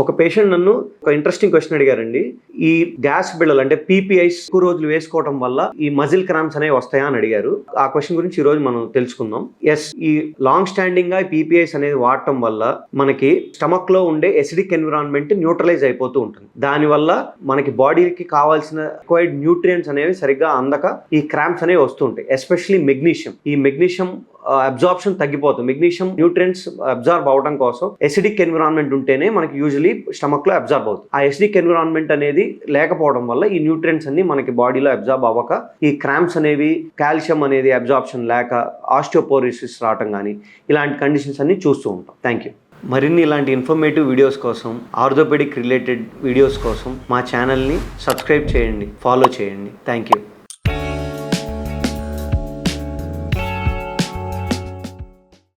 ఒక పేషెంట్ నన్ను ఒక ఇంట్రెస్టింగ్ క్వశ్చన్ అడిగారండి. ఈ గ్యాస్ బిళ్ళలు అంటే పీపీఐస్ ఎక్కువ రోజులు వేసుకోవడం వల్ల ఈ మజిల్ క్రాంప్స్ అనేవి వస్తాయా అని అడిగారు. ఆ క్వశ్చన్ గురించి ఈ రోజు మనం తెలుసుకుందాం. ఎస్, ఈ లాంగ్ స్టాండింగ్ గా పీపీఐస్ అనేది వాడటం వల్ల మనకి స్టమక్ లో ఉండే ఎసిడిక్ ఎన్విరాన్మెంట్ న్యూట్రలైజ్ అయిపోతూ ఉంటుంది. దానివల్ల మనకి బాడీకి కావాల్సిన రిక్వైర్డ్ న్యూట్రియంట్స్ అనేవి సరిగ్గా అందక ఈ క్రాంప్స్ అనేవి వస్తుంటాయి. Especially magnesium. ఈ మెగ్నీషియం అబ్జార్ప్షన్ తగ్గిపోతుంది. మెగ్నీషియం న్యూట్రియంట్స్ అబ్జార్బ్ అవడం కోసం ఎసిడిక్ ఎన్విరాన్మెంట్ ఉంటేనే మనకి యూజువలీ స్టమక్ లో అబ్జార్బ్ అవుతుంది. ఆ ఎసిడిక్ ఎన్విరాన్మెంట్ అనేది లేకపోవడం వల్ల ఈ న్యూట్రియంట్స్ అన్ని మనకి బాడీలో అబ్జార్బ్ అవ్వక ఈ క్రాంప్స్ అనేవి, కాల్షియం అనేది అబ్జార్ప్షన్ లేక ఆస్టియోపోరోసిస్ రావటం కానీ ఇలాంటి కండిషన్స్ అన్ని చూస్తూ ఉంటాం. Thank you. మరిన్ని ఇలాంటి ఇన్ఫర్మేటివ్ వీడియోస్ కోసం, ఆర్థోపెడిక్ రిలేటెడ్ వీడియోస్ కోసం మా ఛానల్ని సబ్స్క్రైబ్ చేయండి, ఫాలో చేయండి. Thank you.